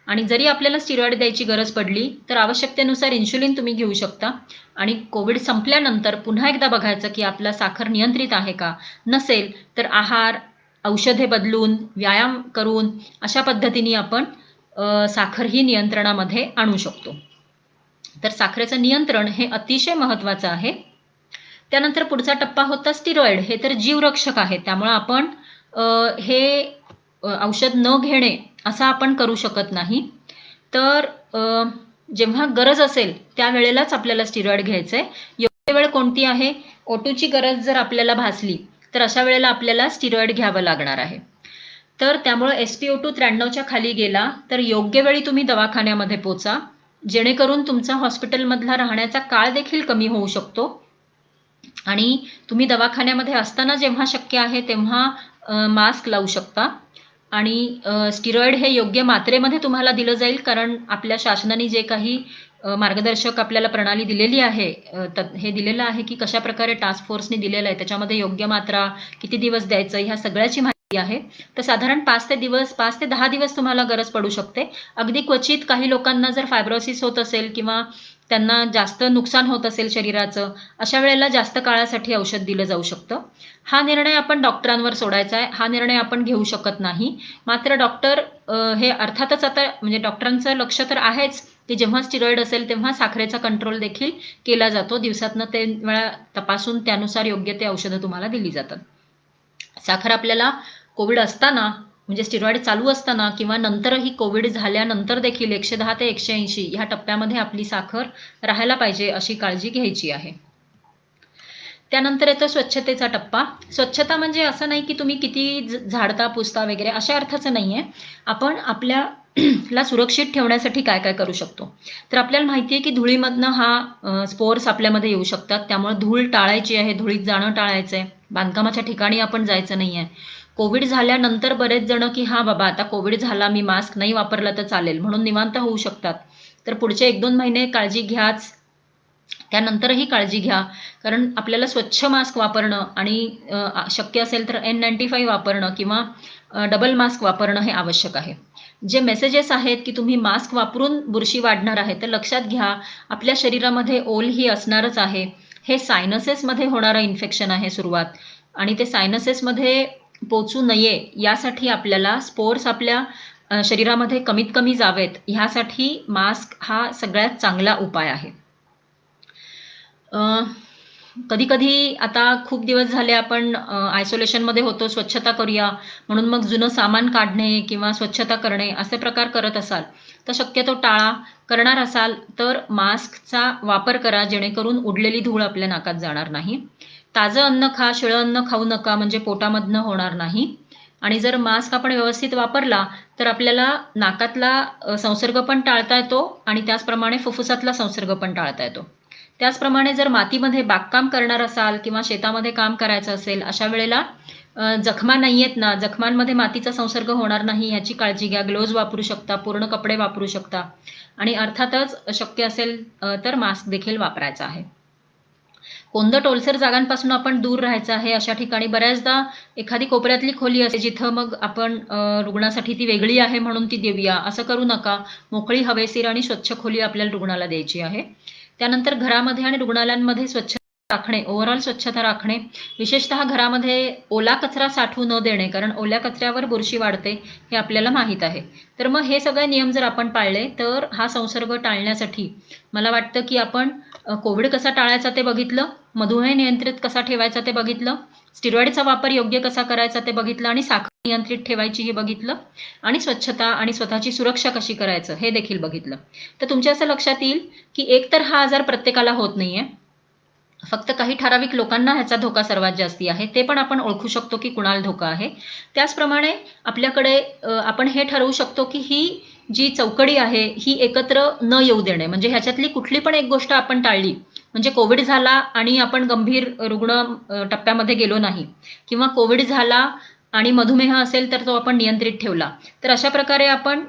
आणि जरी आपल्याला स्टिरॉइड द्यायची गरज पडली तर आवश्यकतेनुसार इन्शुलिन तुम्ही घेऊ शकता. आणि कोविड संपल्यानंतर पुन्हा एकदा बघायचं की आपला साखर नियंत्रित आहे का. नसेल तर आहार, औषधे बदलून, व्यायाम करून अशा पद्धतीने आपण साखर ही नियंत्रणामध्ये आणू शकतो. तर साखरेचं नियंत्रण हे अतिशय महत्त्वाचं आहे. त्यानंतर पुढचा टप्पा होता स्टिरॉइड. हे तर जीवरक्षक आहे, त्यामुळे आपण हे औषध न घेणे असं आपण करू शकत नाही. तर जेव्हा गरज असेल त्यावेळेलाच आपल्याला स्टिरॉइड घ्यायचंय. योग्य वेळ कोणती आहे, O2ची गरज जर आपल्याला भासली तर अशा वेळेला आपल्याला स्टिरॉइड घ्यावं लागणार आहे. तर त्यामुळे SpO2 93च्या खाली गेला तर योग्य वेळी तुम्ही दवाखान्यामध्ये पोचा, जेणेकरून तुमचा हॉस्पिटलमधला राहण्याचा काळ देखील कमी होऊ शकतो. आणि तुम्ही दवाखान्यामध्ये असताना जेव्हा शक्य आहे तेव्हा मास्क लावू शकता. आणि स्टिरॉइड हे योग्य मात्रेमध्ये तुम्हाला दिलं जाईल, कारण आपल्या शासनाने जे काही मार्गदर्शक आपल्याला प्रणाली दिलेली आहे, हे दिलेलं आहे की कशा प्रकारे टास्क फोर्सने दिलेलं आहे, त्याच्यामध्ये योग्य मात्रा, किती दिवस द्यायचं, ह्या सगळ्याची माहिती आहे. तर साधारण 5 ते 10 दिवस तुम्हाला गरज पडू शकते. अगदी क्वचित काही लोकांना जर फायब्रोसिस होत असेल किंवा त्यांना जास्त नुकसान होत असेल शरीराचं, अशा वेळेला जास्त काळासाठी औषध दिलं जाऊ शकतं. हा निर्णय आपण डॉक्टरांवर सोडायचा आहे, हा निर्णय आपण घेऊ शकत नाही. मात्र डॉक्टर हे अर्थातच आता म्हणजे डॉक्टरांचं लक्ष तर आहेच की जेव्हा स्टिरॉइड असेल तेव्हा साखरेचा कंट्रोल देखील केला जातो. दिवसातनं 3 वेळा तपासून त्यानुसार योग्य ते औषधं तुम्हाला दिली जातात. साखर आपल्याला कोविड असताना म्हणजे स्टिरॉइड चालू असताना किंवा नंतरही कोविड झाल्यानंतर देखील 110 ते 180 ह्या टप्प्यामध्ये आपली साखर राहायला पाहिजे, अशी काळजी घ्यायची आहे. त्यानंतर येतो स्वच्छतेचा टप्पा. स्वच्छता म्हणजे असं नाही की तुम्ही किती झाडता, पुसता वगैरे अशा अर्थाचं नाहीये. आपण आपल्याला सुरक्षित ठेवण्यासाठी काय काय करू शकतो. तर आपल्याला माहिती आहे की धुळीमधनं हा स्पोर्स आपल्यामध्ये येऊ शकतात. त्यामुळे धूळ टाळायची आहे, धुळीत जाणं टाळायचं आहे. बांधकामाच्या ठिकाणी आपण जायचं नाहीये. कोविड झाल्यानंतर बरेच जण की हा बाबा आता कोविड झाला, मी मास्क नाही वापरला तर चालेल म्हणून निवांत होऊ शकतात. तर पुढचे 1-2 महिने काळजी घ्याच. त्यानंतरही काळजी घ्या, कारण आपल्याला स्वच्छ मास्क वापरणं आणि शक्य असेल तर N95 वापरणं किंवा डबल मास्क वापरणं हे आवश्यक आहे. जे मेसेजेस आहेत की तुम्ही मास्क वापरून बुरशी वाढणार आहे, तर लक्षात घ्या, आपल्या शरीरामध्ये ओल ही असणारच आहे. हे सायनसेसमध्ये होणारं इन्फेक्शन आहे सुरुवात, आणि ते सायनसेसमध्ये पोचू नये यासाठी आपल्याला स्पोर्स आपल्या शरीरामध्ये कमीत कमी जावेत, ह्यासाठी मास्क हा सगळ्यात चांगला उपाय आहे. कधी-कधी आता खूप दिवस झाले आपण आयसोलेशनमध्ये होतो, स्वच्छता करूया म्हणून मग जुनं सामान काढणे किंवा स्वच्छता करणे असे प्रकार करत असाल, तर शक्यतो टाळा. करणार असाल तर मास्कचा वापर करा, जेणेकरून उडलेली धूळ आपल्या नाकात जाणार नाही. ताजं अन्न खा, शिळं अन्न खाऊ नका, म्हणजे पोटामधनं होणार नाही. आणि जर मास्क आपण व्यवस्थित वापरला तर आपल्याला नाकातला संसर्ग पण टाळता येतो आणि त्याचप्रमाणे फुफ्फुसातला संसर्ग पण टाळता येतो. त्याचप्रमाणे जर मातीमध्ये बागकाम करणार असाल किंवा शेतामध्ये काम करायचं असेल, अशा वेळेला जखमा नाही आहेत ना, जखमांमध्ये मातीचा संसर्ग होणार नाही ह्याची काळजी घ्या. ग्लोव्ज वापरू शकता, पूर्ण कपडे वापरू शकता आणि अर्थातच शक्य असेल तर मास्क देखील वापरायचा आहे. कोंदट ओलसर जागांपासून आपण दूर राहायचं आहे. अशा ठिकाणी बऱ्याचदा एखादी कोपऱ्यातली खोली असते, जिथं मग आपण रुग्णासाठी ती वेगळी आहे म्हणून ती देऊया, असं करू नका. मोकळी, हवेशीर आणि स्वच्छ खोली आपल्याला रुग्णाला द्यायची आहे. त्यानंतर घरामध्ये आणि रुग्णालयांमध्ये स्वच्छता राखणे, ओव्हरऑल स्वच्छता राखणे, विशेषतः घरामध्ये ओला कचरा साठवू न देणे, कारण ओल्या कचऱ्यावर बुरशी वाढते हे आपल्याला माहीत आहे. तर मग हे सगळे नियम जर आपण पाळले तर हा संसर्ग टाळण्यासाठी मला वाटतं की आपण कोविड कसा टाळायचा ते बघितलं, मधुमेह नियंत्रित कसा ठेवायचा ते बघितलं, स्टिरॉइडचा वापर योग्य कसा करायचा ते बघितलं आणि साखर नियंत्रित ठेवायची हे बघितलं, आणि स्वच्छता आणि स्वतःची सुरक्षा कशी करायचं हे देखील बघितलं. तर तुमच्या असं लक्षात येईल की एकतर हा आजार प्रत्येकाला होत नाहीये, फक्त काही ठराविक लोकांना ह्याचा धोका सर्वात जास्ती आहे. ते पण आपण ओळखू शकतो की कुणाला धोका आहे. त्याचप्रमाणे आपल्याकडे आपण हे ठरवू शकतो की ही जी चौकडी आहे ही एकत्र न येऊ देणे, म्हणजे ह्याच्यातली कुठली पण एक गोष्ट आपण टाळली, म्हणजे कोविड झाला आणि आपण गंभीर रुग्ण टप्प्यामध्ये गेलो नाही, किंवा कोविड झाला आणि मधुमेह असेल तर तो आपण नियंत्रित ठेवला, तर अशा प्रकारे आपण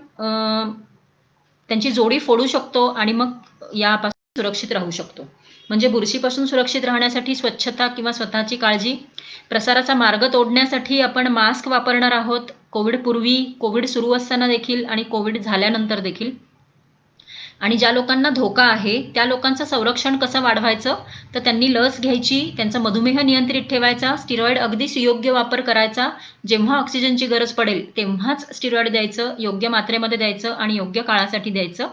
त्यांची जोडी फोडू शकतो आणि मग यापासून सुरक्षित राहू शकतो. म्हणजे बुरशीपासून सुरक्षित राहण्यासाठी स्वच्छता किंवा स्वतःची काळजी, प्रसाराचा मार्ग तोडण्यासाठी आपण मास्क वापरणार आहोत, कोविड पूर्वी, कोविड सुरू असताना देखील आणि कोविड झाल्यानंतर देखील. आणि ज्या लोकांना धोका आहे त्या लोकांचं संरक्षण कसं वाढवायचं, तर त्यांनी लस घ्यायची, त्यांचा मधुमेह नियंत्रित ठेवायचा, स्टिरॉइड अगदी सुयोग्य वापर करायचा, जेव्हा ऑक्सिजनची गरज पडेल तेव्हाच स्टिरॉइड द्यायचं, योग्य मात्रेमध्ये द्यायचं आणि योग्य काळासाठी द्यायचं.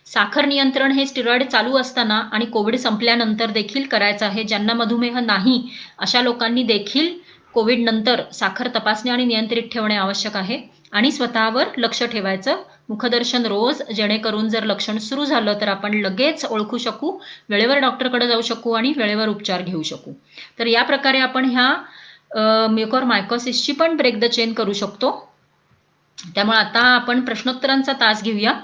साखर नियंत्रण हे स्टिरॉइड चालू असताना आणि कोविड संपल्यानंतर देखील करायचं आहे. ज्यांना मधुमेह नाही अशा लोकांनी देखील कोविड नंतर साखर तपासणे आणि नियंत्रित ठेवणे आवश्यक आहे. आणि स्वतःवर लक्ष ठेवायचं, मुखदर्शन रोज, जेणेकरून जर लक्षण सुरू झालं तर आपण लगेच ओळखू शकू, वेळेवर डॉक्टरकडे जाऊ शकू आणि वेळेवर उपचार घेऊ शकू. तर या प्रकारे आपण ह्या म्युकरमायकोसिसची पण ब्रेक द चेन करू शकतो. त्यामुळे आता आपण प्रश्नोत्तरांचा तास घेऊया.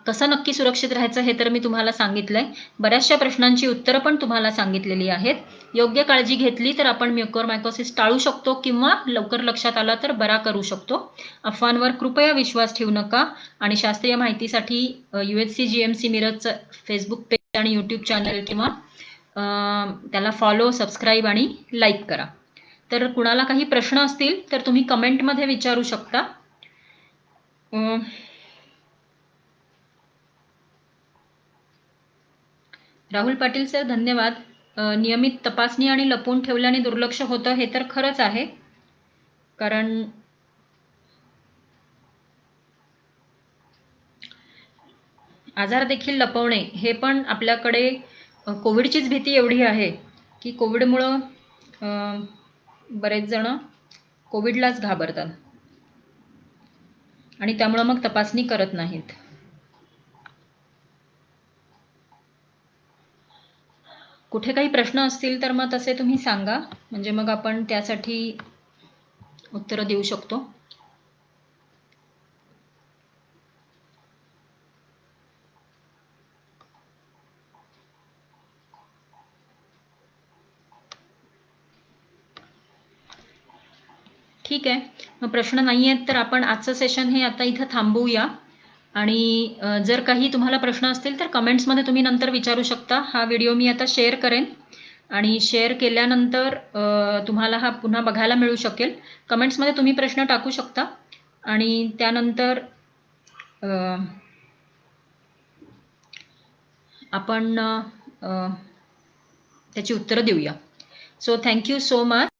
कसं नक्की सुरक्षित राहायचं हे तर मी तुम्हाला सांगितलंय. बऱ्याचशा प्रश्नांची उत्तरं पण तुम्हाला सांगितलेली आहेत. योग्य काळजी घेतली तर आपण म्युकरमायकोसिस टाळू शकतो किंवा लवकर लक्षात आला तर बरा करू शकतो. अफवांवर कृपया विश्वास ठेवू नका आणि शास्त्रीय माहितीसाठी UHC GMC मिरजचं फेसबुक पेज आणि यूट्यूब चॅनल किंवा त्याला फॉलो, सबस्क्राईब आणि लाईक करा. तर कुणाला काही प्रश्न असतील तर तुम्ही कमेंटमध्ये विचारू शकता. राहुल पाटील सर, धन्यवाद. नियमित तपासणी आणि लपवून ठेवल्याने दुर्लक्ष होतं हे तर खरंच आहे, कारण आजार देखील लपवणे हे पण आपल्याकडे कोविडचीच भीती एवढी आहे की कोविडमुळं बरेच जण कोविडलाच घाबरतात आणि त्यामुळं मग तपासणी करत नाहीत. कुठे काही प्रश्न असतील तर मग तसे तुम्ही सांगा, म्हणजे मग आपण त्यासाठी उत्तरं देऊ शकतो. ठीक आहे, मग प्रश्न नाही आहेत तर आपण आजचं सेशन हे आता इथं थांबवूया. आणि जर काही तुम्हाला प्रश्न असतील तर कमेंट्समध्ये तुम्ही नंतर विचारू शकता. हा व्हिडिओ मी आता शेअर करेन आणि शेअर केल्यानंतर तुम्हाला हा पुन्हा बघायला मिळू शकेल. कमेंट्समध्ये तुम्ही प्रश्न टाकू शकता आणि त्यानंतर आपण त्याची उत्तरं देऊया. So thank you so much.